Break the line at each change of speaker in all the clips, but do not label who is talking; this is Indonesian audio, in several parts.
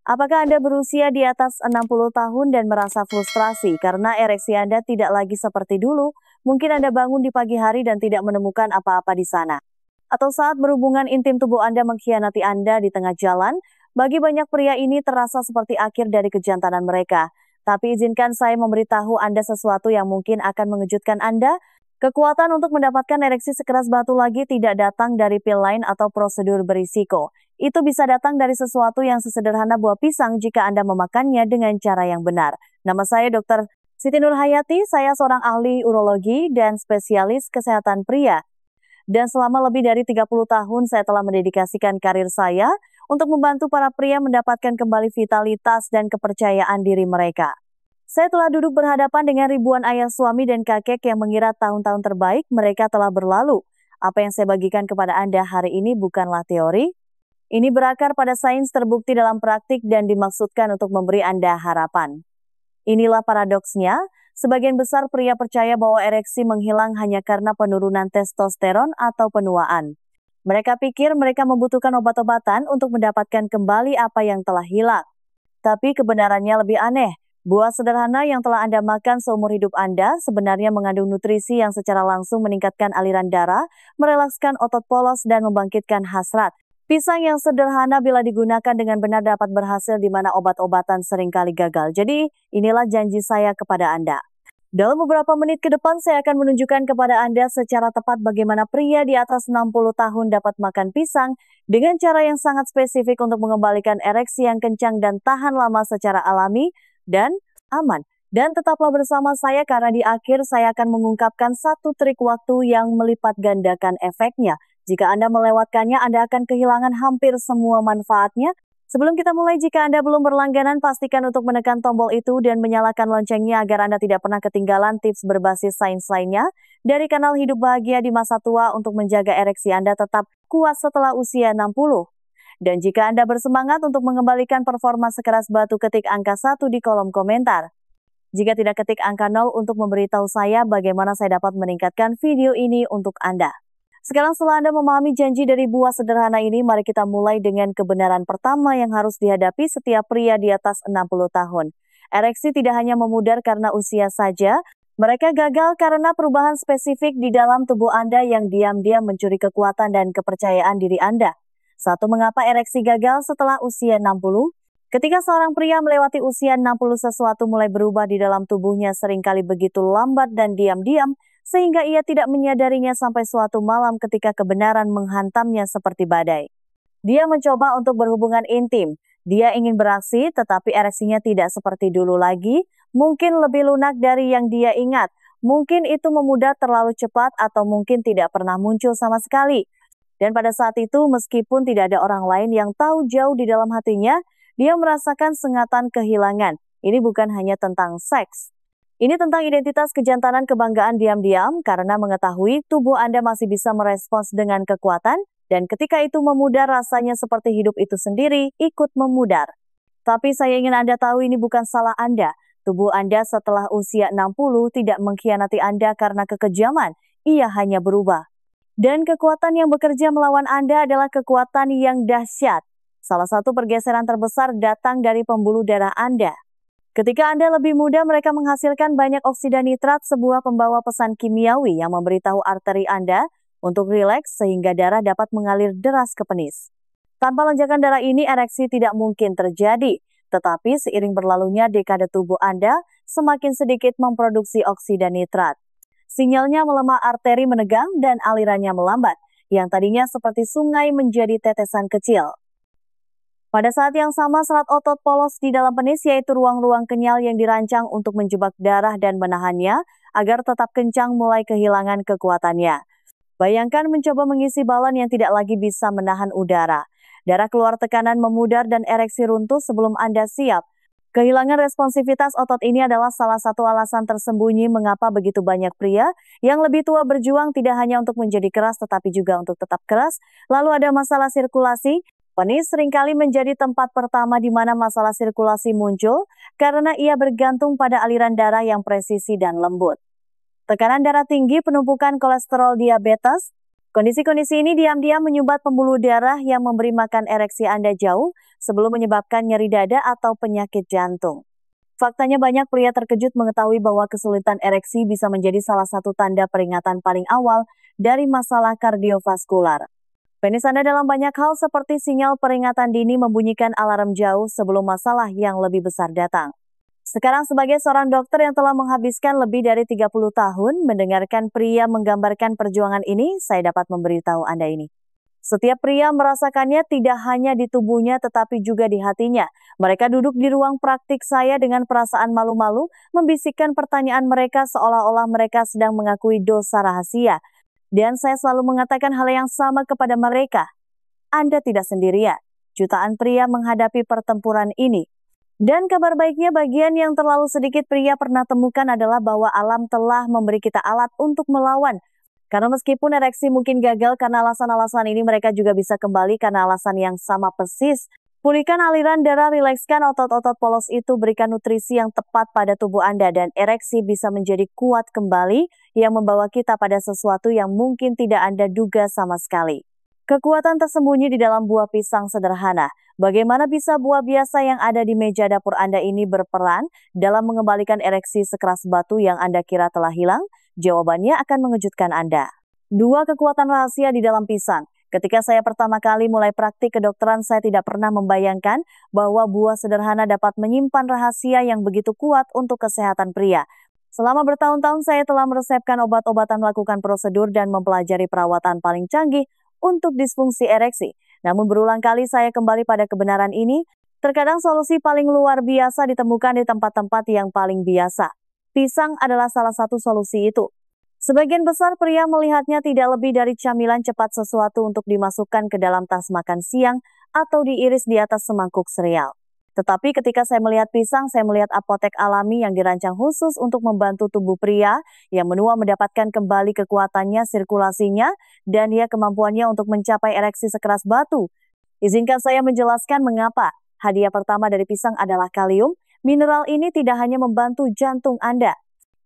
Apakah Anda berusia di atas 60 tahun dan merasa frustrasi karena ereksi Anda tidak lagi seperti dulu? Mungkin Anda bangun di pagi hari dan tidak menemukan apa-apa di sana. Atau saat berhubungan intim tubuh Anda mengkhianati Anda di tengah jalan, bagi banyak pria ini terasa seperti akhir dari kejantanan mereka. Tapi izinkan saya memberitahu Anda sesuatu yang mungkin akan mengejutkan Anda. Kekuatan untuk mendapatkan ereksi sekeras batu lagi tidak datang dari pil lain atau prosedur berisiko. Itu bisa datang dari sesuatu yang sesederhana buah pisang jika Anda memakannya dengan cara yang benar. Nama saya Dr. Siti Nurhayati, saya seorang ahli urologi dan spesialis kesehatan pria. Dan selama lebih dari 30 tahun saya telah mendedikasikan karir saya untuk membantu para pria mendapatkan kembali vitalitas dan kepercayaan diri mereka. Saya telah duduk berhadapan dengan ribuan ayah suami dan kakek yang mengira tahun-tahun terbaik mereka telah berlalu. Apa yang saya bagikan kepada Anda hari ini bukanlah teori. Ini berakar pada sains terbukti dalam praktik dan dimaksudkan untuk memberi Anda harapan. Inilah paradoksnya, sebagian besar pria percaya bahwa ereksi menghilang hanya karena penurunan testosteron atau penuaan. Mereka pikir mereka membutuhkan obat-obatan untuk mendapatkan kembali apa yang telah hilang. Tapi kebenarannya lebih aneh. Buah sederhana yang telah Anda makan seumur hidup Anda sebenarnya mengandung nutrisi yang secara langsung meningkatkan aliran darah, merelakskan otot polos, dan membangkitkan hasrat. Pisang yang sederhana bila digunakan dengan benar dapat berhasil di mana obat-obatan seringkali gagal. Jadi, inilah janji saya kepada Anda. Dalam beberapa menit ke depan, saya akan menunjukkan kepada Anda secara tepat bagaimana pria di atas 60 tahun dapat makan pisang dengan cara yang sangat spesifik untuk mengembalikan ereksi yang kencang dan tahan lama secara alami dan aman. Dan tetaplah bersama saya karena di akhir saya akan mengungkapkan satu trik waktu yang melipat gandakan efeknya. Jika Anda melewatkannya, Anda akan kehilangan hampir semua manfaatnya. Sebelum kita mulai, jika Anda belum berlangganan, pastikan untuk menekan tombol itu dan menyalakan loncengnya agar Anda tidak pernah ketinggalan tips berbasis sains lainnya dari kanal Hidup Bahagia di Masa Tua untuk menjaga ereksi Anda tetap kuat setelah usia 60. Dan jika Anda bersemangat untuk mengembalikan performa sekeras batu, ketik angka 1 di kolom komentar. Jika tidak, ketik angka 0 untuk memberitahu saya bagaimana saya dapat meningkatkan video ini untuk Anda. Sekarang setelah Anda memahami janji dari buah sederhana ini, mari kita mulai dengan kebenaran pertama yang harus dihadapi setiap pria di atas 60 tahun. Ereksi tidak hanya memudar karena usia saja, mereka gagal karena perubahan spesifik di dalam tubuh Anda yang diam-diam mencuri kekuatan dan kepercayaan diri Anda. Satu, mengapa ereksi gagal setelah usia 60? Ketika seorang pria melewati usia 60, sesuatu mulai berubah di dalam tubuhnya seringkali begitu lambat dan diam-diam, sehingga ia tidak menyadarinya sampai suatu malam ketika kebenaran menghantamnya seperti badai. Dia mencoba untuk berhubungan intim. Dia ingin beraksi, tetapi ereksinya tidak seperti dulu lagi, mungkin lebih lunak dari yang dia ingat. Mungkin itu memudar terlalu cepat atau mungkin tidak pernah muncul sama sekali. Dan pada saat itu, meskipun tidak ada orang lain yang tahu jauh di dalam hatinya, dia merasakan sengatan kehilangan. Ini bukan hanya tentang seks. Ini tentang identitas kejantanan kebanggaan diam-diam karena mengetahui tubuh Anda masih bisa merespons dengan kekuatan, dan ketika itu memudar rasanya seperti hidup itu sendiri ikut memudar. Tapi saya ingin Anda tahu ini bukan salah Anda. Tubuh Anda setelah usia 60 tidak mengkhianati Anda karena kekejaman, ia hanya berubah. Dan kekuatan yang bekerja melawan Anda adalah kekuatan yang dahsyat. Salah satu pergeseran terbesar datang dari pembuluh darah Anda. Ketika Anda lebih muda, mereka menghasilkan banyak oksida nitrat, sebuah pembawa pesan kimiawi yang memberitahu arteri Anda untuk rileks sehingga darah dapat mengalir deras ke penis. Tanpa lonjakan darah ini, ereksi tidak mungkin terjadi. Tetapi seiring berlalunya dekade tubuh Anda, semakin sedikit memproduksi oksida nitrat. Sinyalnya melemah, arteri menegang, dan alirannya melambat. Yang tadinya seperti sungai menjadi tetesan kecil. Pada saat yang sama, serat otot polos di dalam penis, yaitu ruang-ruang kenyal yang dirancang untuk menjebak darah dan menahannya, agar tetap kencang mulai kehilangan kekuatannya. Bayangkan mencoba mengisi balon yang tidak lagi bisa menahan udara. Darah keluar, tekanan memudar, dan ereksi runtuh sebelum Anda siap. Kehilangan responsivitas otot ini adalah salah satu alasan tersembunyi mengapa begitu banyak pria yang lebih tua berjuang tidak hanya untuk menjadi keras tetapi juga untuk tetap keras. Lalu ada masalah sirkulasi. Penis seringkali menjadi tempat pertama di mana masalah sirkulasi muncul karena ia bergantung pada aliran darah yang presisi dan lembut. Tekanan darah tinggi, penumpukan kolesterol, diabetes, Kondisi-kondisi ini diam-diam menyumbat pembuluh darah yang memberi makan ereksi Anda jauh sebelum menyebabkan nyeri dada atau penyakit jantung. Faktanya banyak pria terkejut mengetahui bahwa kesulitan ereksi bisa menjadi salah satu tanda peringatan paling awal dari masalah kardiovaskular. Penis Anda dalam banyak hal seperti sinyal peringatan dini membunyikan alarm jauh sebelum masalah yang lebih besar datang. Sekarang sebagai seorang dokter yang telah menghabiskan lebih dari 30 tahun mendengarkan pria menggambarkan perjuangan ini, saya dapat memberitahu Anda ini. Setiap pria merasakannya tidak hanya di tubuhnya tetapi juga di hatinya. Mereka duduk di ruang praktik saya dengan perasaan malu-malu, membisikkan pertanyaan mereka seolah-olah mereka sedang mengakui dosa rahasia. Dan saya selalu mengatakan hal yang sama kepada mereka. Anda tidak sendirian. Jutaan pria menghadapi pertempuran ini. Dan kabar baiknya bagian yang terlalu sedikit pria pernah temukan adalah bahwa alam telah memberi kita alat untuk melawan. Karena meskipun ereksi mungkin gagal karena alasan-alasan ini, mereka juga bisa kembali karena alasan yang sama persis. Pulihkan aliran darah, rilekskan otot-otot polos itu, berikan nutrisi yang tepat pada tubuh Anda, dan ereksi bisa menjadi kuat kembali yang membawa kita pada sesuatu yang mungkin tidak Anda duga sama sekali. Kekuatan tersembunyi di dalam buah pisang sederhana. Bagaimana bisa buah biasa yang ada di meja dapur Anda ini berperan dalam mengembalikan ereksi sekeras batu yang Anda kira telah hilang? Jawabannya akan mengejutkan Anda. 2 kekuatan rahasia di dalam pisang. Ketika saya pertama kali mulai praktik kedokteran, saya tidak pernah membayangkan bahwa buah sederhana dapat menyimpan rahasia yang begitu kuat untuk kesehatan pria. Selama bertahun-tahun saya telah meresepkan obat-obatan, melakukan prosedur, dan mempelajari perawatan paling canggih untuk disfungsi ereksi. Namun berulang kali saya kembali pada kebenaran ini. Terkadang solusi paling luar biasa ditemukan di tempat-tempat yang paling biasa. Pisang adalah salah satu solusi itu. Sebagian besar pria melihatnya tidak lebih dari camilan cepat, sesuatu untuk dimasukkan ke dalam tas makan siang atau diiris di atas semangkuk sereal. Tetapi ketika saya melihat pisang, saya melihat apotek alami yang dirancang khusus untuk membantu tubuh pria yang menua mendapatkan kembali kekuatannya, sirkulasinya, dan kemampuannya untuk mencapai ereksi sekeras batu. Izinkan saya menjelaskan mengapa. Hadiah pertama dari pisang adalah kalium. Mineral ini tidak hanya membantu jantung Anda.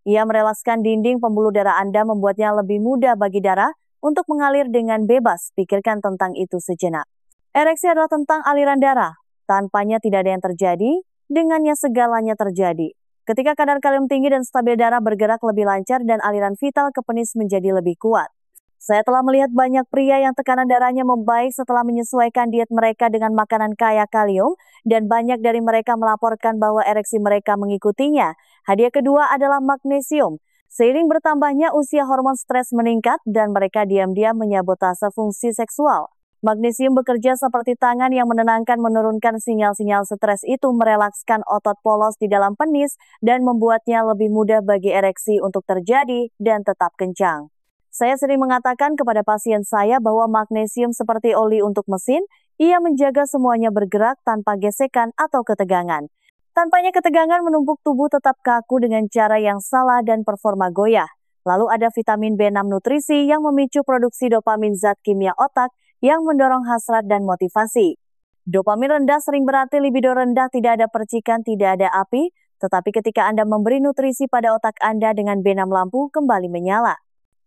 Ia merelaskan dinding pembuluh darah Anda, membuatnya lebih mudah bagi darah untuk mengalir dengan bebas. Pikirkan tentang itu sejenak. Ereksi adalah tentang aliran darah. Tanpanya tidak ada yang terjadi, dengannya segalanya terjadi. Ketika kadar kalium tinggi dan stabil, darah bergerak lebih lancar dan aliran vital ke penis menjadi lebih kuat. Saya telah melihat banyak pria yang tekanan darahnya membaik setelah menyesuaikan diet mereka dengan makanan kaya kalium, dan banyak dari mereka melaporkan bahwa ereksi mereka mengikutinya. Hadiah kedua adalah magnesium. Seiring bertambahnya usia, hormon stres meningkat dan mereka diam-diam menyabotase fungsi seksual. Magnesium bekerja seperti tangan yang menenangkan, menurunkan sinyal-sinyal stres itu, merelakskan otot polos di dalam penis, dan membuatnya lebih mudah bagi ereksi untuk terjadi dan tetap kencang. Saya sering mengatakan kepada pasien saya bahwa magnesium seperti oli untuk mesin, ia menjaga semuanya bergerak tanpa gesekan atau ketegangan. Tanpanya ketegangan menumpuk, tubuh tetap kaku dengan cara yang salah dan performa goyah. Lalu ada vitamin B6 nutrisi yang memicu produksi dopamin, zat kimia otak yang mendorong hasrat dan motivasi. Dopamin rendah sering berarti libido rendah, tidak ada percikan, tidak ada api, tetapi ketika Anda memberi nutrisi pada otak Anda dengan B6, lampu kembali menyala.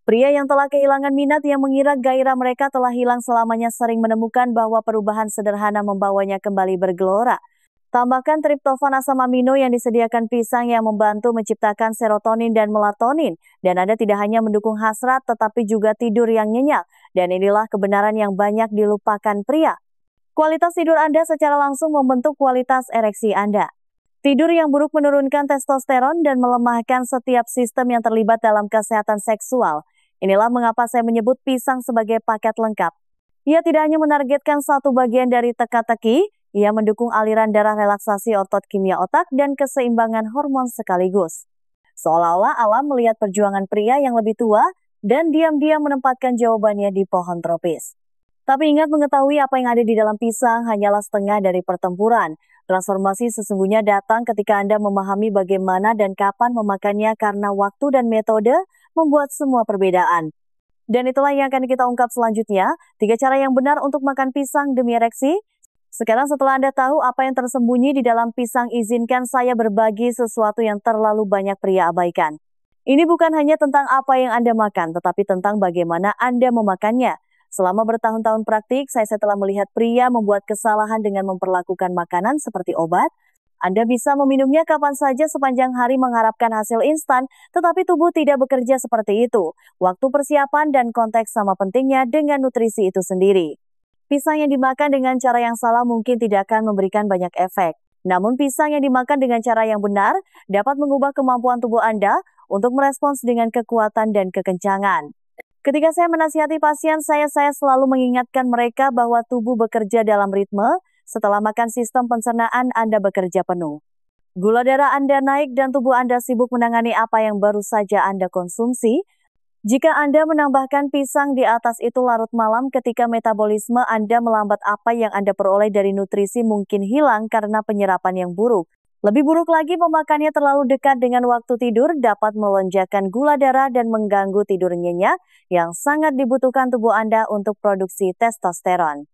Pria yang telah kehilangan minat, yang mengira gairah mereka telah hilang selamanya, sering menemukan bahwa perubahan sederhana membawanya kembali bergelora. Tambahkan triptofan, asam amino yang disediakan pisang yang membantu menciptakan serotonin dan melatonin. Dan Anda tidak hanya mendukung hasrat, tetapi juga tidur yang nyenyak. Dan inilah kebenaran yang banyak dilupakan pria. Kualitas tidur Anda secara langsung membentuk kualitas ereksi Anda. Tidur yang buruk menurunkan testosteron dan melemahkan setiap sistem yang terlibat dalam kesehatan seksual. Inilah mengapa saya menyebut pisang sebagai paket lengkap. Ia tidak hanya menargetkan satu bagian dari teka-teki, ia mendukung aliran darah, relaksasi otot, kimia otak, dan keseimbangan hormon sekaligus. Seolah-olah alam melihat perjuangan pria yang lebih tua dan diam-diam menempatkan jawabannya di pohon tropis. Tapi ingat, mengetahui apa yang ada di dalam pisang hanyalah setengah dari pertempuran. Transformasi sesungguhnya datang ketika Anda memahami bagaimana dan kapan memakannya, karena waktu dan metode membuat semua perbedaan. Dan itulah yang akan kita ungkap selanjutnya, 3 cara yang benar untuk makan pisang demi ereksi. Sekarang setelah Anda tahu apa yang tersembunyi di dalam pisang, izinkan saya berbagi sesuatu yang terlalu banyak pria abaikan. Ini bukan hanya tentang apa yang Anda makan, tetapi tentang bagaimana Anda memakannya. Selama bertahun-tahun praktik, saya telah melihat pria membuat kesalahan dengan memperlakukan makanan seperti obat. Anda bisa meminumnya kapan saja sepanjang hari mengharapkan hasil instan, tetapi tubuh tidak bekerja seperti itu. Waktu persiapan dan konteks sama pentingnya dengan nutrisi itu sendiri. Pisang yang dimakan dengan cara yang salah mungkin tidak akan memberikan banyak efek. Namun pisang yang dimakan dengan cara yang benar dapat mengubah kemampuan tubuh Anda untuk merespons dengan kekuatan dan kekencangan. Ketika saya menasihati pasien saya selalu mengingatkan mereka bahwa tubuh bekerja dalam ritme. Setelah makan sistem pencernaan Anda bekerja penuh. Gula darah Anda naik dan tubuh Anda sibuk menangani apa yang baru saja Anda konsumsi. Jika Anda menambahkan pisang di atas itu larut malam ketika metabolisme Anda melambat, apa yang Anda peroleh dari nutrisi mungkin hilang karena penyerapan yang buruk. Lebih buruk lagi, memakannya terlalu dekat dengan waktu tidur dapat melonjakkan gula darah dan mengganggu tidur nyenyak yang sangat dibutuhkan tubuh Anda untuk produksi testosteron.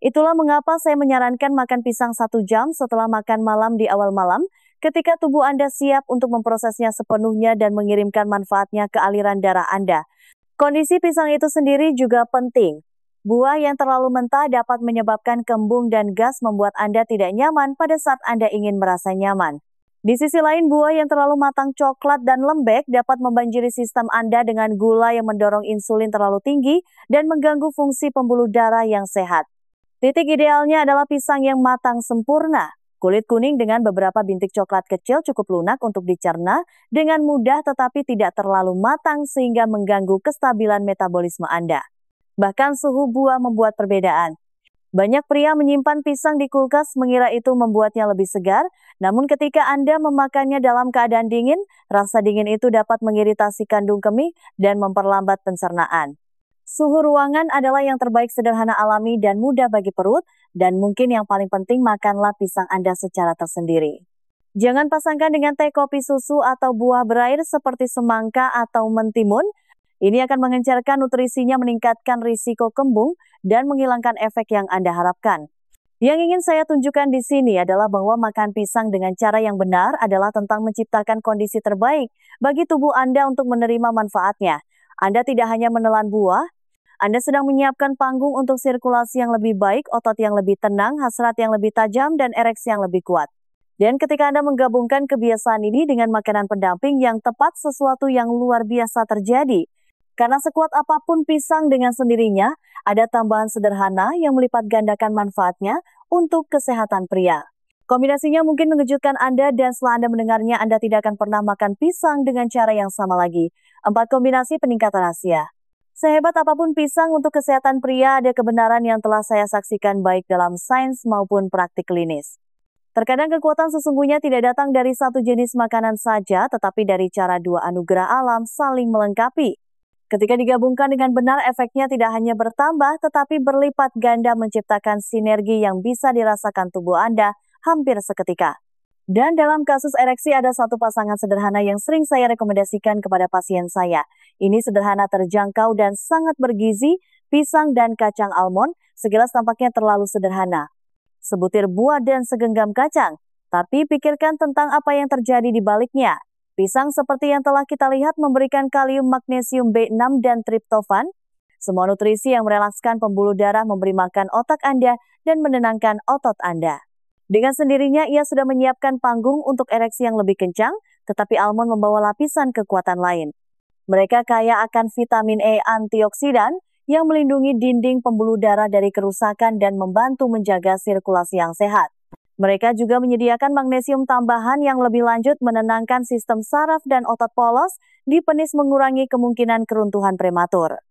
Itulah mengapa saya menyarankan makan pisang 1 jam setelah makan malam di awal malam, ketika tubuh Anda siap untuk memprosesnya sepenuhnya dan mengirimkan manfaatnya ke aliran darah Anda. Kondisi pisang itu sendiri juga penting. Buah yang terlalu mentah dapat menyebabkan kembung dan gas membuat Anda tidak nyaman pada saat Anda ingin merasa nyaman. Di sisi lain, buah yang terlalu matang coklat dan lembek dapat membanjiri sistem Anda dengan gula yang mendorong insulin terlalu tinggi dan mengganggu fungsi pembuluh darah yang sehat. Titik idealnya adalah pisang yang matang sempurna. Kulit kuning dengan beberapa bintik coklat kecil cukup lunak untuk dicerna dengan mudah tetapi tidak terlalu matang sehingga mengganggu kestabilan metabolisme Anda. Bahkan suhu buah membuat perbedaan. Banyak pria menyimpan pisang di kulkas mengira itu membuatnya lebih segar, namun ketika Anda memakannya dalam keadaan dingin, rasa dingin itu dapat mengiritasi kandung kemih dan memperlambat pencernaan. Suhu ruangan adalah yang terbaik, sederhana, alami, dan mudah bagi perut, dan mungkin yang paling penting, makanlah pisang Anda secara tersendiri. Jangan pasangkan dengan teh, kopi, susu, atau buah berair seperti semangka atau mentimun. Ini akan mengencarkan nutrisinya, meningkatkan risiko kembung, dan menghilangkan efek yang Anda harapkan. Yang ingin saya tunjukkan di sini adalah bahwa makan pisang dengan cara yang benar adalah tentang menciptakan kondisi terbaik bagi tubuh Anda untuk menerima manfaatnya. Anda tidak hanya menelan buah, Anda sedang menyiapkan panggung untuk sirkulasi yang lebih baik, otot yang lebih tenang, hasrat yang lebih tajam, dan ereksi yang lebih kuat. Dan ketika Anda menggabungkan kebiasaan ini dengan makanan pendamping yang tepat, sesuatu yang luar biasa terjadi. Karena sekuat apapun pisang dengan sendirinya, ada tambahan sederhana yang melipat gandakan manfaatnya untuk kesehatan pria. Kombinasinya mungkin mengejutkan Anda dan setelah Anda mendengarnya, Anda tidak akan pernah makan pisang dengan cara yang sama lagi. 4 kombinasi peningkatan Asia. Sehebat apapun pisang untuk kesehatan pria, ada kebenaran yang telah saya saksikan baik dalam sains maupun praktik klinis. Terkadang kekuatan sesungguhnya tidak datang dari satu jenis makanan saja, tetapi dari cara dua anugerah alam saling melengkapi. Ketika digabungkan dengan benar, efeknya tidak hanya bertambah, tetapi berlipat ganda, menciptakan sinergi yang bisa dirasakan tubuh Anda hampir seketika. Dan dalam kasus ereksi ada satu pasangan sederhana yang sering saya rekomendasikan kepada pasien saya. Ini sederhana, terjangkau, dan sangat bergizi, pisang dan kacang almond. Sekilas tampaknya terlalu sederhana. Sebutir buah dan segenggam kacang. Tapi pikirkan tentang apa yang terjadi di baliknya. Pisang seperti yang telah kita lihat memberikan kalium, magnesium, B6, dan triptofan. Semua nutrisi yang merelakskan pembuluh darah, memberi makan otak Anda, dan menenangkan otot Anda. Dengan sendirinya, ia sudah menyiapkan panggung untuk ereksi yang lebih kencang, tetapi almond membawa lapisan kekuatan lain. Mereka kaya akan vitamin E antioksidan yang melindungi dinding pembuluh darah dari kerusakan dan membantu menjaga sirkulasi yang sehat. Mereka juga menyediakan magnesium tambahan yang lebih lanjut, menenangkan sistem saraf dan otot polos, dipenis mengurangi kemungkinan keruntuhan prematur.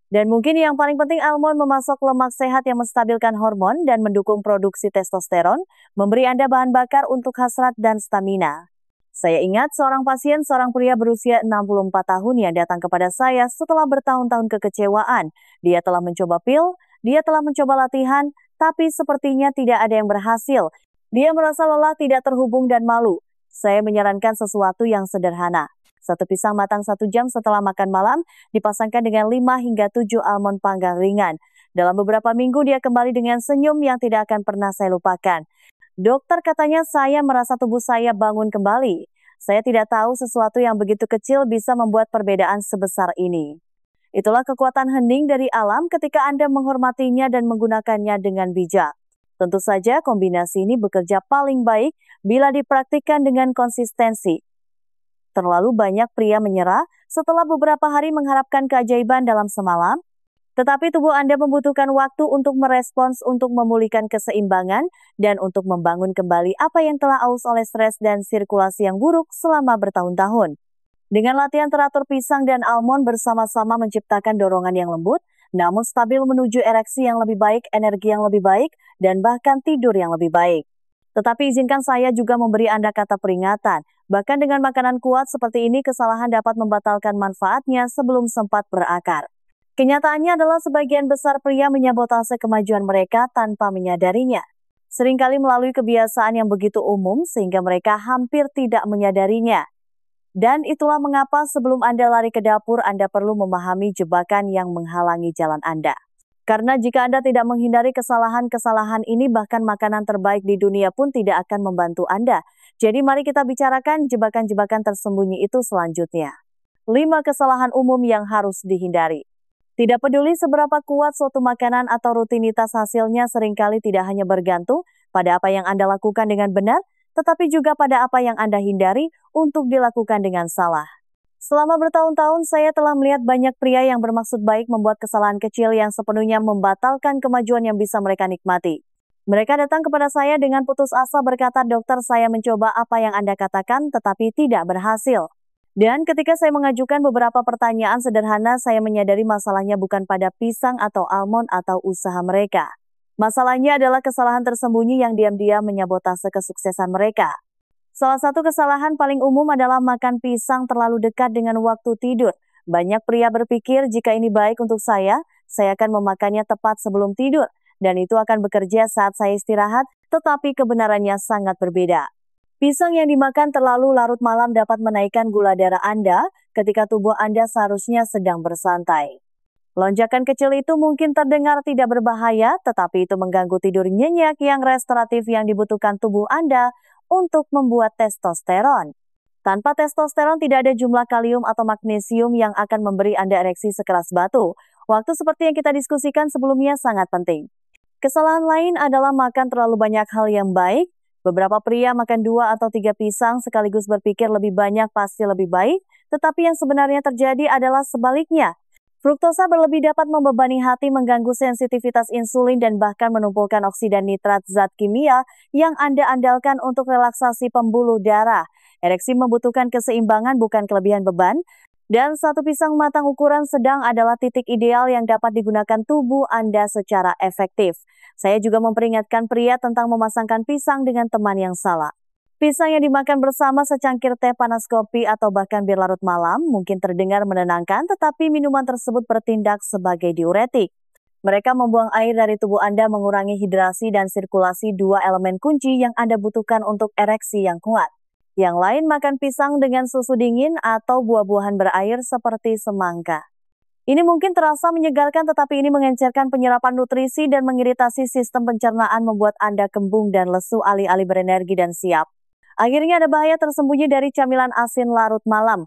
Dan mungkin yang paling penting, almond memasok lemak sehat yang menstabilkan hormon dan mendukung produksi testosteron, memberi Anda bahan bakar untuk hasrat dan stamina. Saya ingat seorang pasien, seorang pria berusia 64 tahun yang datang kepada saya setelah bertahun-tahun kekecewaan. Dia telah mencoba pil, dia telah mencoba latihan, tapi sepertinya tidak ada yang berhasil. Dia merasa lelah, tidak terhubung, dan malu. Saya menyarankan sesuatu yang sederhana. 1 pisang matang 1 jam setelah makan malam, dipasangkan dengan 5 hingga 7 almond panggang ringan. Dalam beberapa minggu dia kembali dengan senyum yang tidak akan pernah saya lupakan. Dokter katanya, saya merasa tubuh saya bangun kembali. Saya tidak tahu sesuatu yang begitu kecil bisa membuat perbedaan sebesar ini. Itulah kekuatan hening dari alam ketika Anda menghormatinya dan menggunakannya dengan bijak. Tentu saja kombinasi ini bekerja paling baik bila dipraktikkan dengan konsistensi. Terlalu banyak pria menyerah setelah beberapa hari mengharapkan keajaiban dalam semalam, tetapi tubuh Anda membutuhkan waktu untuk merespons, untuk memulihkan keseimbangan, dan untuk membangun kembali apa yang telah aus oleh stres dan sirkulasi yang buruk selama bertahun-tahun. Dengan latihan teratur, pisang dan almond bersama-sama menciptakan dorongan yang lembut, namun stabil menuju ereksi yang lebih baik, energi yang lebih baik, dan bahkan tidur yang lebih baik. Tetapi izinkan saya juga memberi Anda kata peringatan. Bahkan dengan makanan kuat seperti ini, kesalahan dapat membatalkan manfaatnya sebelum sempat berakar. Kenyataannya adalah sebagian besar pria menyabotase kemajuan mereka tanpa menyadarinya. Seringkali melalui kebiasaan yang begitu umum sehingga mereka hampir tidak menyadarinya. Dan itulah mengapa sebelum Anda lari ke dapur, Anda perlu memahami jebakan yang menghalangi jalan Anda. Karena jika Anda tidak menghindari kesalahan-kesalahan ini, bahkan makanan terbaik di dunia pun tidak akan membantu Anda. Jadi mari kita bicarakan jebakan-jebakan tersembunyi itu selanjutnya. 5 kesalahan umum yang harus dihindari. Tidak peduli seberapa kuat suatu makanan atau rutinitas, hasilnya seringkali tidak hanya bergantung pada apa yang Anda lakukan dengan benar, tetapi juga pada apa yang Anda hindari untuk dilakukan dengan salah. Selama bertahun-tahun, saya telah melihat banyak pria yang bermaksud baik membuat kesalahan kecil yang sepenuhnya membatalkan kemajuan yang bisa mereka nikmati. Mereka datang kepada saya dengan putus asa berkata, "Dokter, saya mencoba apa yang Anda katakan, tetapi tidak berhasil." Dan ketika saya mengajukan beberapa pertanyaan sederhana, saya menyadari masalahnya bukan pada pisang atau almond atau usaha mereka. Masalahnya adalah kesalahan tersembunyi yang diam-diam menyabotase kesuksesan mereka. Salah satu kesalahan paling umum adalah makan pisang terlalu dekat dengan waktu tidur. Banyak pria berpikir jika ini baik untuk saya akan memakannya tepat sebelum tidur, dan itu akan bekerja saat saya istirahat, tetapi kebenarannya sangat berbeda. Pisang yang dimakan terlalu larut malam dapat menaikkan gula darah Anda ketika tubuh Anda seharusnya sedang bersantai. Lonjakan kecil itu mungkin terdengar tidak berbahaya, tetapi itu mengganggu tidur nyenyak yang restoratif yang dibutuhkan tubuh Anda untuk membuat testosteron. Tanpa testosteron tidak ada jumlah kalium atau magnesium yang akan memberi Anda ereksi sekeras batu. Waktu seperti yang kita diskusikan sebelumnya sangat penting. Kesalahan lain adalah makan terlalu banyak hal yang baik. Beberapa pria makan 2 atau 3 pisang sekaligus berpikir lebih banyak pasti lebih baik, tetapi yang sebenarnya terjadi adalah sebaliknya. Fruktosa berlebih dapat membebani hati, mengganggu sensitivitas insulin, dan bahkan menumpukan oksida nitrat, zat kimia yang Anda andalkan untuk relaksasi pembuluh darah. Ereksi membutuhkan keseimbangan, bukan kelebihan beban. Dan 1 pisang matang ukuran sedang adalah titik ideal yang dapat digunakan tubuh Anda secara efektif. Saya juga memperingatkan pria tentang memasangkan pisang dengan teman yang salah. Pisang yang dimakan bersama secangkir teh panas, kopi, atau bahkan bir larut malam mungkin terdengar menenangkan, tetapi minuman tersebut bertindak sebagai diuretik. Mereka membuang air dari tubuh Anda, mengurangi hidrasi dan sirkulasi, 2 elemen kunci yang Anda butuhkan untuk ereksi yang kuat. Yang lain makan pisang dengan susu dingin atau buah-buahan berair seperti semangka. Ini mungkin terasa menyegarkan, tetapi ini mengencerkan penyerapan nutrisi dan mengiritasi sistem pencernaan, membuat Anda kembung dan lesu alih-alih berenergi dan siap. Akhirnya ada bahaya tersembunyi dari camilan asin larut malam.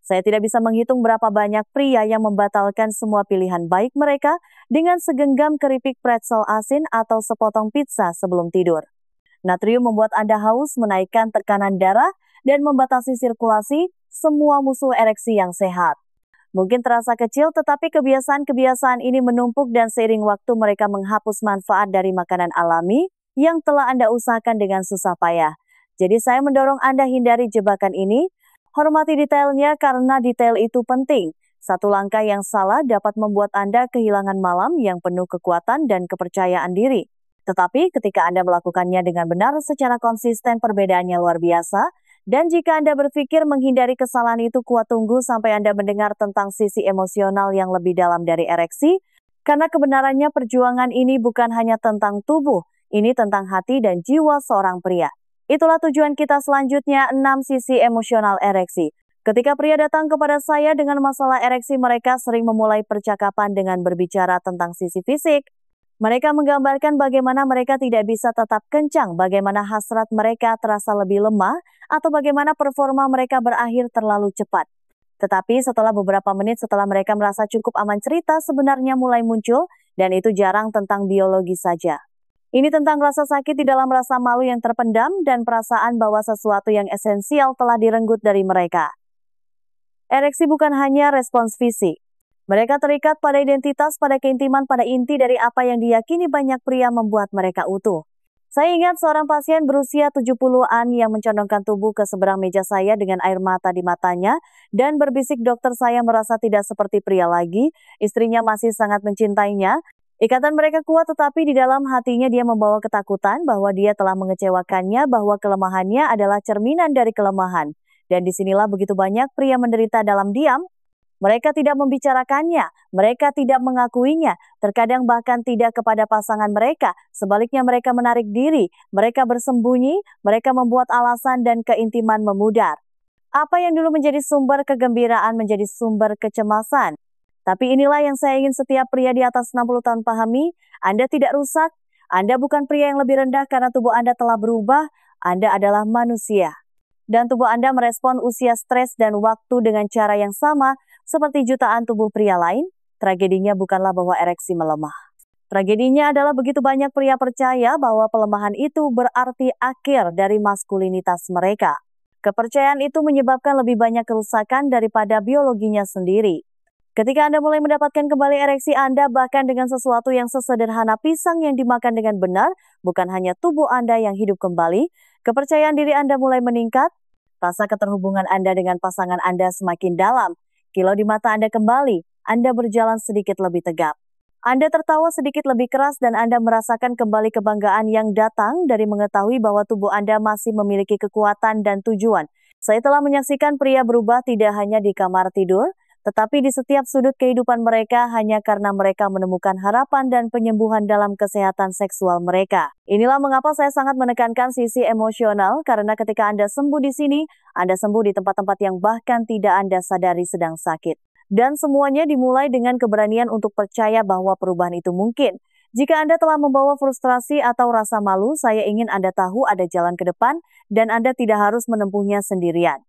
Saya tidak bisa menghitung berapa banyak pria yang membatalkan semua pilihan baik mereka dengan segenggam keripik pretzel asin atau sepotong pizza sebelum tidur. Natrium membuat Anda haus, menaikkan tekanan darah, dan membatasi sirkulasi, semua musuh ereksi yang sehat. Mungkin terasa kecil, tetapi kebiasaan-kebiasaan ini menumpuk dan seiring waktu mereka menghapus manfaat dari makanan alami yang telah Anda usahakan dengan susah payah. Jadi saya mendorong Anda hindari jebakan ini, hormati detailnya karena detail itu penting. 1 langkah yang salah dapat membuat Anda kehilangan malam yang penuh kekuatan dan kepercayaan diri. Tetapi ketika Anda melakukannya dengan benar secara konsisten, perbedaannya luar biasa. Dan jika Anda berpikir menghindari kesalahan itu, kuat tunggu sampai Anda mendengar tentang sisi emosional yang lebih dalam dari ereksi, karena kebenarannya perjuangan ini bukan hanya tentang tubuh, ini tentang hati dan jiwa seorang pria. Itulah tujuan kita selanjutnya, 6 sisi emosional ereksi. Ketika pria datang kepada saya dengan masalah ereksi, mereka sering memulai percakapan dengan berbicara tentang sisi fisik. Mereka menggambarkan bagaimana mereka tidak bisa tetap kencang, bagaimana hasrat mereka terasa lebih lemah, atau bagaimana performa mereka berakhir terlalu cepat. Tetapi setelah beberapa menit setelah mereka merasa cukup aman, cerita sebenarnya mulai muncul, dan itu jarang tentang biologi saja. Ini tentang rasa sakit di dalam rasa malu yang terpendam dan perasaan bahwa sesuatu yang esensial telah direnggut dari mereka. Ereksi bukan hanya respons fisik. Mereka terikat pada identitas, pada keintiman, pada inti dari apa yang diyakini banyak pria membuat mereka utuh. Saya ingat seorang pasien berusia 70-an yang mencondongkan tubuh ke seberang meja saya dengan air mata di matanya dan berbisik, "Dokter, saya merasa tidak seperti pria lagi, istrinya masih sangat mencintainya." Ikatan mereka kuat, tetapi di dalam hatinya dia membawa ketakutan bahwa dia telah mengecewakannya, bahwa kelemahannya adalah cerminan dari kelemahan. Dan disinilah begitu banyak pria menderita dalam diam. Mereka tidak membicarakannya, mereka tidak mengakuinya, terkadang bahkan tidak kepada pasangan mereka. Sebaliknya mereka menarik diri, mereka bersembunyi, mereka membuat alasan dan keintiman memudar. Apa yang dulu menjadi sumber kegembiraan menjadi sumber kecemasan. Tapi inilah yang saya ingin setiap pria di atas 60 tahun pahami, Anda tidak rusak, Anda bukan pria yang lebih rendah karena tubuh Anda telah berubah, Anda adalah manusia. Dan tubuh Anda merespon usia, stres, dan waktu dengan cara yang sama seperti jutaan tubuh pria lain. Tragedinya bukanlah bahwa ereksi melemah. Tragedinya adalah begitu banyak pria percaya bahwa pelemahan itu berarti akhir dari maskulinitas mereka. Kepercayaan itu menyebabkan lebih banyak kerusakan daripada biologinya sendiri. Ketika Anda mulai mendapatkan kembali ereksi Anda bahkan dengan sesuatu yang sesederhana pisang yang dimakan dengan benar, bukan hanya tubuh Anda yang hidup kembali, kepercayaan diri Anda mulai meningkat, rasa keterhubungan Anda dengan pasangan Anda semakin dalam, kilau di mata Anda kembali, Anda berjalan sedikit lebih tegap. Anda tertawa sedikit lebih keras dan Anda merasakan kembali kebanggaan yang datang dari mengetahui bahwa tubuh Anda masih memiliki kekuatan dan tujuan. Saya telah menyaksikan pria berubah tidak hanya di kamar tidur, tetapi di setiap sudut kehidupan mereka hanya karena mereka menemukan harapan dan penyembuhan dalam kesehatan seksual mereka. Inilah mengapa saya sangat menekankan sisi emosional, karena ketika Anda sembuh di sini, Anda sembuh di tempat-tempat yang bahkan tidak Anda sadari sedang sakit. Dan semuanya dimulai dengan keberanian untuk percaya bahwa perubahan itu mungkin. Jika Anda telah membawa frustrasi atau rasa malu, saya ingin Anda tahu ada jalan ke depan dan Anda tidak harus menempuhnya sendirian.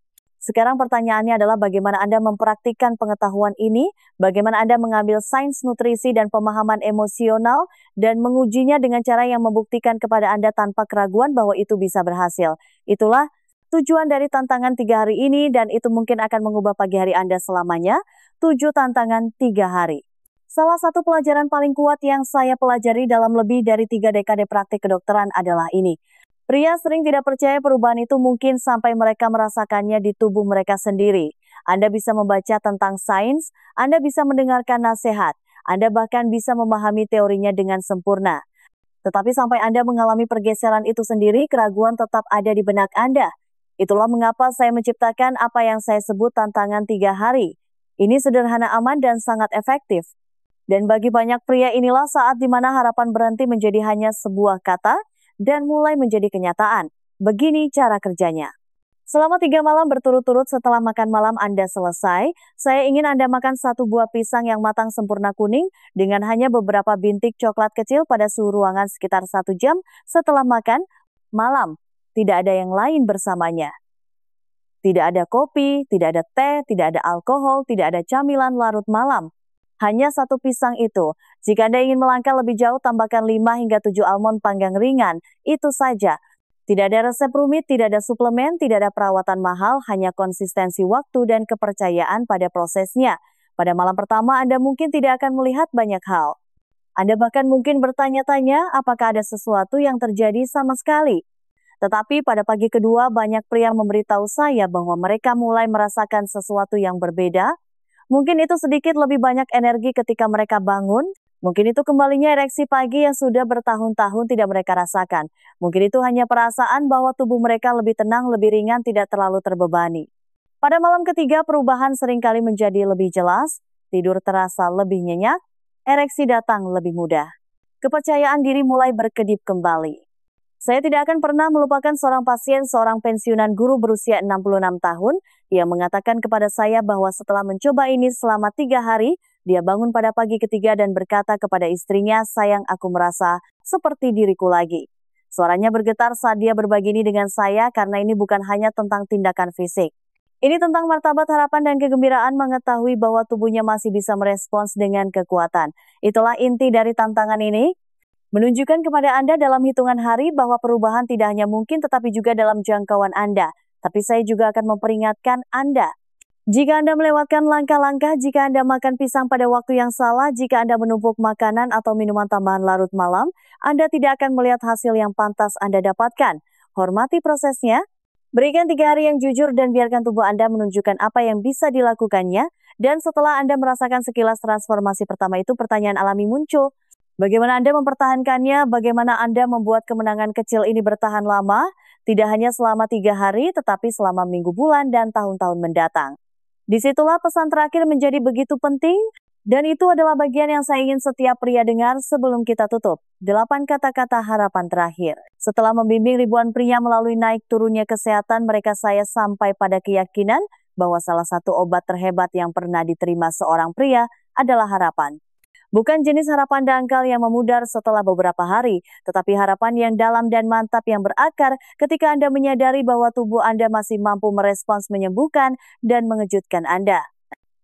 Sekarang pertanyaannya adalah bagaimana Anda mempraktikkan pengetahuan ini, bagaimana Anda mengambil sains nutrisi dan pemahaman emosional dan mengujinya dengan cara yang membuktikan kepada Anda tanpa keraguan bahwa itu bisa berhasil. Itulah tujuan dari tantangan 3 hari ini dan itu mungkin akan mengubah pagi hari Anda selamanya. 7 tantangan 3 hari. Salah satu pelajaran paling kuat yang saya pelajari dalam lebih dari 3 dekade praktik kedokteran adalah ini. Pria sering tidak percaya perubahan itu mungkin sampai mereka merasakannya di tubuh mereka sendiri. Anda bisa membaca tentang sains, Anda bisa mendengarkan nasihat, Anda bahkan bisa memahami teorinya dengan sempurna. Tetapi sampai Anda mengalami pergeseran itu sendiri, keraguan tetap ada di benak Anda. Itulah mengapa saya menciptakan apa yang saya sebut tantangan 3 hari. Ini sederhana, aman, dan sangat efektif. Dan bagi banyak pria inilah saat di mana harapan berhenti menjadi hanya sebuah kata, dan mulai menjadi kenyataan. Begini cara kerjanya. Selama 3 malam berturut-turut setelah makan malam Anda selesai, saya ingin Anda makan 1 buah pisang yang matang sempurna kuning dengan hanya beberapa bintik coklat kecil pada suhu ruangan sekitar 1 jam setelah makan malam. Tidak ada yang lain bersamanya. Tidak ada kopi, tidak ada teh, tidak ada alkohol, tidak ada camilan larut malam. Hanya 1 pisang itu. Jika Anda ingin melangkah lebih jauh, tambahkan 5 hingga 7 almond panggang ringan. Itu saja. Tidak ada resep rumit, tidak ada suplemen, tidak ada perawatan mahal, hanya konsistensi waktu dan kepercayaan pada prosesnya. Pada malam pertama, Anda mungkin tidak akan melihat banyak hal. Anda bahkan mungkin bertanya-tanya apakah ada sesuatu yang terjadi sama sekali. Tetapi pada pagi kedua, banyak pria memberitahu saya bahwa mereka mulai merasakan sesuatu yang berbeda. Mungkin itu sedikit lebih banyak energi ketika mereka bangun. Mungkin itu kembalinya ereksi pagi yang sudah bertahun-tahun tidak mereka rasakan. Mungkin itu hanya perasaan bahwa tubuh mereka lebih tenang, lebih ringan, tidak terlalu terbebani. Pada malam ketiga, perubahan seringkali menjadi lebih jelas, tidur terasa lebih nyenyak, ereksi datang lebih mudah. Kepercayaan diri mulai berkedip kembali. Saya tidak akan pernah melupakan seorang pasien, seorang pensiunan guru berusia 66 tahun, yang mengatakan kepada saya bahwa setelah mencoba ini selama 3 hari, Dia bangun pada pagi ketiga dan berkata kepada istrinya, "Sayang, aku merasa seperti diriku lagi." Suaranya bergetar saat dia berbagi ini dengan saya karena ini bukan hanya tentang tindakan fisik. Ini tentang martabat, harapan, dan kegembiraan mengetahui bahwa tubuhnya masih bisa merespons dengan kekuatan. Itulah inti dari tantangan ini, menunjukkan kepada Anda dalam hitungan hari bahwa perubahan tidak hanya mungkin tetapi juga dalam jangkauan Anda. Tapi saya juga akan memperingatkan Anda. Jika Anda melewatkan langkah-langkah, jika Anda makan pisang pada waktu yang salah, jika Anda menumpuk makanan atau minuman tambahan larut malam, Anda tidak akan melihat hasil yang pantas Anda dapatkan. Hormati prosesnya. Berikan 3 hari yang jujur dan biarkan tubuh Anda menunjukkan apa yang bisa dilakukannya. Dan setelah Anda merasakan sekilas transformasi pertama itu, pertanyaan alami muncul. Bagaimana Anda mempertahankannya? Bagaimana Anda membuat kemenangan kecil ini bertahan lama? Tidak hanya selama 3 hari, tetapi selama minggu, bulan, dan tahun-tahun mendatang. Disitulah pesan terakhir menjadi begitu penting. Dan itu adalah bagian yang saya ingin setiap pria dengar sebelum kita tutup. 8 kata-kata harapan terakhir. Setelah membimbing ribuan pria melalui naik turunnya kesehatan mereka, saya sampai pada keyakinan bahwa salah satu obat terhebat yang pernah diterima seorang pria adalah harapan. Bukan jenis harapan dangkal yang memudar setelah beberapa hari, tetapi harapan yang dalam dan mantap yang berakar ketika Anda menyadari bahwa tubuh Anda masih mampu merespons, menyembuhkan, dan mengejutkan Anda.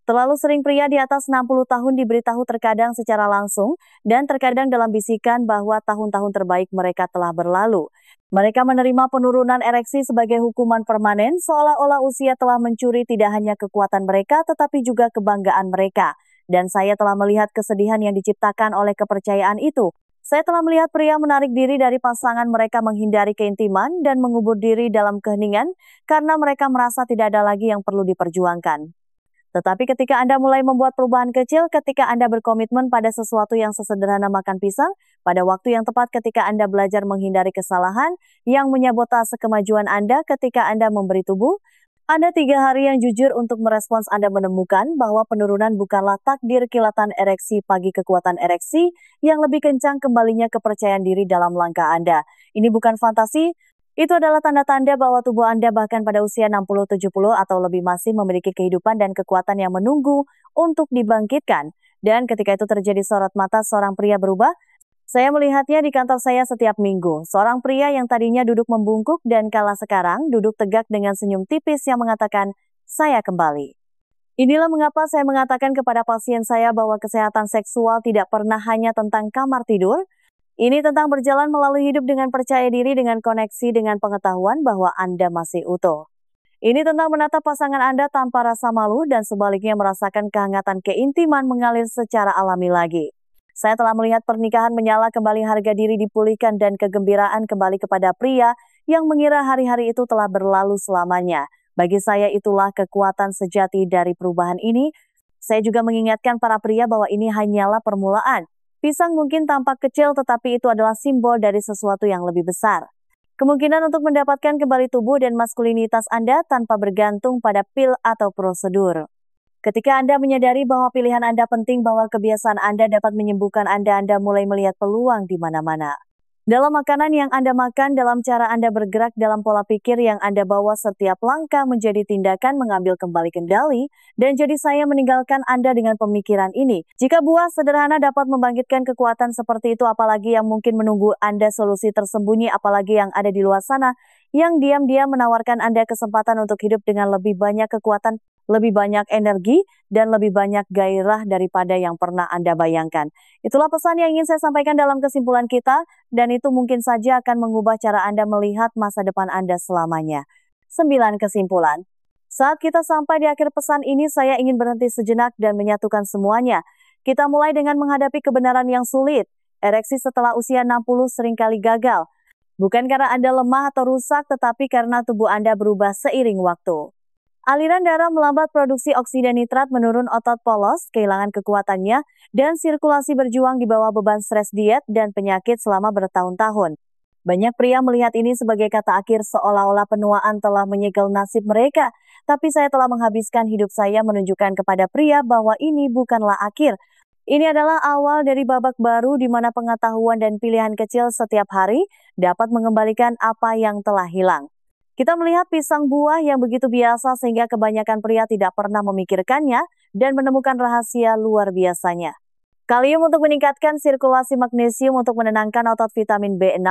Terlalu sering pria di atas 60 tahun diberitahu terkadang secara langsung dan terkadang dalam bisikan bahwa tahun-tahun terbaik mereka telah berlalu. Mereka menerima penurunan ereksi sebagai hukuman permanen, seolah-olah usia telah mencuri tidak hanya kekuatan mereka tetapi juga kebanggaan mereka. Dan saya telah melihat kesedihan yang diciptakan oleh kepercayaan itu. Saya telah melihat pria menarik diri dari pasangan mereka, menghindari keintiman dan mengubur diri dalam keheningan karena mereka merasa tidak ada lagi yang perlu diperjuangkan. Tetapi ketika Anda mulai membuat perubahan kecil, ketika Anda berkomitmen pada sesuatu yang sesederhana makan pisang, pada waktu yang tepat ketika Anda belajar menghindari kesalahan yang menyabotase kemajuan Anda, ketika Anda memberi tubuh, Anda 3 hari yang jujur untuk merespons, Anda menemukan bahwa penurunan bukanlah takdir kilatan ereksi pagi, kekuatan ereksi yang lebih kencang, kembalinya kepercayaan diri dalam langkah Anda. Ini bukan fantasi. Itu adalah tanda-tanda bahwa tubuh Anda bahkan pada usia 60, 70 atau lebih masih memiliki kehidupan dan kekuatan yang menunggu untuk dibangkitkan. Dan ketika itu terjadi, sorot mata seorang pria berubah. Saya melihatnya di kantor saya setiap minggu. Seorang pria yang tadinya duduk membungkuk dan kala sekarang duduk tegak dengan senyum tipis yang mengatakan, "Saya kembali." Inilah mengapa saya mengatakan kepada pasien saya bahwa kesehatan seksual tidak pernah hanya tentang kamar tidur. Ini tentang berjalan melalui hidup dengan percaya diri, dengan koneksi, dengan pengetahuan bahwa Anda masih utuh. Ini tentang menatap pasangan Anda tanpa rasa malu dan sebaliknya merasakan kehangatan keintiman mengalir secara alami lagi. Saya telah melihat pernikahan menyala kembali, harga diri dipulihkan, dan kegembiraan kembali kepada pria yang mengira hari-hari itu telah berlalu selamanya. Bagi saya itulah kekuatan sejati dari perubahan ini. Saya juga mengingatkan para pria bahwa ini hanyalah permulaan. Pisang mungkin tampak kecil, tetapi itu adalah simbol dari sesuatu yang lebih besar. Kemungkinan untuk mendapatkan kembali tubuh dan maskulinitas Anda tanpa bergantung pada pil atau prosedur. Ketika Anda menyadari bahwa pilihan Anda penting, bahwa kebiasaan Anda dapat menyembuhkan Anda mulai melihat peluang di mana-mana. Dalam makanan yang Anda makan, dalam cara Anda bergerak, dalam pola pikir yang Anda bawa, setiap langkah menjadi tindakan mengambil kembali kendali. Dan jadi saya meninggalkan Anda dengan pemikiran ini. Jika buah sederhana dapat membangkitkan kekuatan seperti itu, apalagi yang mungkin menunggu Anda solusi tersembunyi, apalagi yang ada di luar sana, yang diam-diam menawarkan Anda kesempatan untuk hidup dengan lebih banyak kekuatan, lebih banyak energi, dan lebih banyak gairah daripada yang pernah Anda bayangkan. Itulah pesan yang ingin saya sampaikan dalam kesimpulan kita, dan itu mungkin saja akan mengubah cara Anda melihat masa depan Anda selamanya. 9 kesimpulan. Saat kita sampai di akhir pesan ini, saya ingin berhenti sejenak dan menyatukan semuanya. Kita mulai dengan menghadapi kebenaran yang sulit. Ereksi setelah usia 60 seringkali gagal. Bukan karena Anda lemah atau rusak, tetapi karena tubuh Anda berubah seiring waktu. Aliran darah melambat, produksi oksida nitrat menurun, otot polos, kehilangan kekuatannya, dan sirkulasi berjuang di bawah beban stres, diet, dan penyakit selama bertahun-tahun. Banyak pria melihat ini sebagai kata akhir, seolah-olah penuaan telah menyegel nasib mereka. Tapi saya telah menghabiskan hidup saya menunjukkan kepada pria bahwa ini bukanlah akhir. Ini adalah awal dari babak baru di mana pengetahuan dan pilihan kecil setiap hari dapat mengembalikan apa yang telah hilang. Kita melihat pisang buah yang begitu biasa sehingga kebanyakan pria tidak pernah memikirkannya, dan menemukan rahasia luar biasanya. Kalium untuk meningkatkan sirkulasi, magnesium untuk menenangkan otot, vitamin B6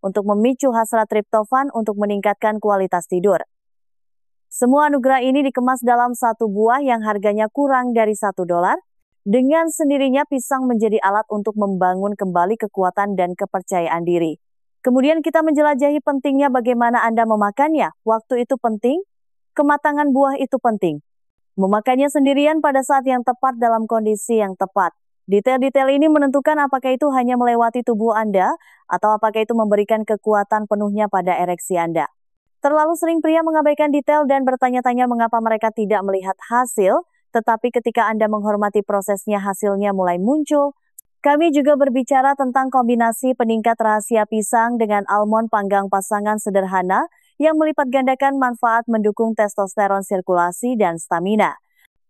untuk memicu hasrat, triptofan untuk meningkatkan kualitas tidur. Semua anugerah ini dikemas dalam satu buah yang harganya kurang dari $1. Dengan sendirinya pisang menjadi alat untuk membangun kembali kekuatan dan kepercayaan diri. Kemudian kita menjelajahi pentingnya bagaimana Anda memakannya. Waktu itu penting, kematangan buah itu penting. Memakannya sendirian pada saat yang tepat dalam kondisi yang tepat. Detail-detail ini menentukan apakah itu hanya melewati tubuh Anda atau apakah itu memberikan kekuatan penuhnya pada ereksi Anda. Terlalu sering pria mengabaikan detail dan bertanya-tanya mengapa mereka tidak melihat hasil, tetapi ketika Anda menghormati prosesnya, hasilnya mulai muncul. Kami juga berbicara tentang kombinasi peningkat rahasia pisang dengan almond, panggang pasangan sederhana yang melipat gandakan manfaat mendukung testosteron, sirkulasi, dan stamina.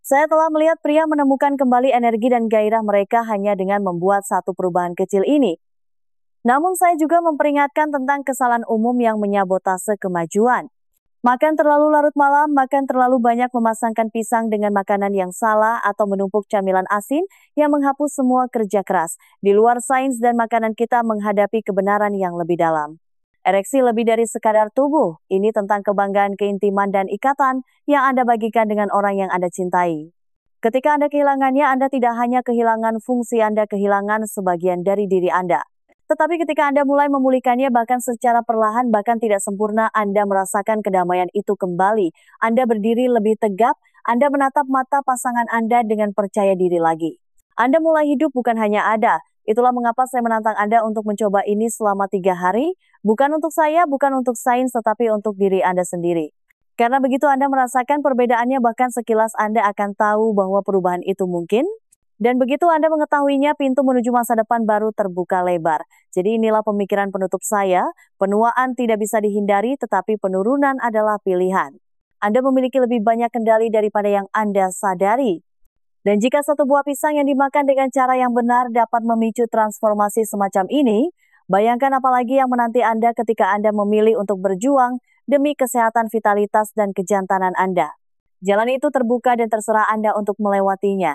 Saya telah melihat pria menemukan kembali energi dan gairah mereka hanya dengan membuat satu perubahan kecil ini. Namun saya juga memperingatkan tentang kesalahan umum yang menyabotase kemajuan. Makan terlalu larut malam, makan terlalu banyak, memasangkan pisang dengan makanan yang salah, atau menumpuk camilan asin yang menghapus semua kerja keras. Di luar sains dan makanan kita menghadapi kebenaran yang lebih dalam. Ereksi lebih dari sekadar tubuh. Ini tentang kebanggaan, keintiman, dan ikatan yang Anda bagikan dengan orang yang Anda cintai. Ketika Anda kehilangannya, Anda tidak hanya kehilangan fungsi Anda, kehilangan sebagian dari diri Anda. Tetapi ketika Anda mulai memulihkannya bahkan secara perlahan, bahkan tidak sempurna, Anda merasakan kedamaian itu kembali. Anda berdiri lebih tegap, Anda menatap mata pasangan Anda dengan percaya diri lagi. Anda mulai hidup, bukan hanya ada. Itulah mengapa saya menantang Anda untuk mencoba ini selama 3 hari, bukan untuk saya, bukan untuk sains, tetapi untuk diri Anda sendiri. Karena begitu Anda merasakan perbedaannya, bahkan sekilas Anda akan tahu bahwa perubahan itu mungkin. Dan begitu Anda mengetahuinya, pintu menuju masa depan baru terbuka lebar. Jadi inilah pemikiran penutup saya, penuaan tidak bisa dihindari, tetapi penurunan adalah pilihan. Anda memiliki lebih banyak kendali daripada yang Anda sadari. Dan jika satu buah pisang yang dimakan dengan cara yang benar dapat memicu transformasi semacam ini, bayangkan apalagi yang menanti Anda ketika Anda memilih untuk berjuang demi kesehatan, vitalitas, dan kejantanan Anda. Jalan itu terbuka dan terserah Anda untuk melewatinya.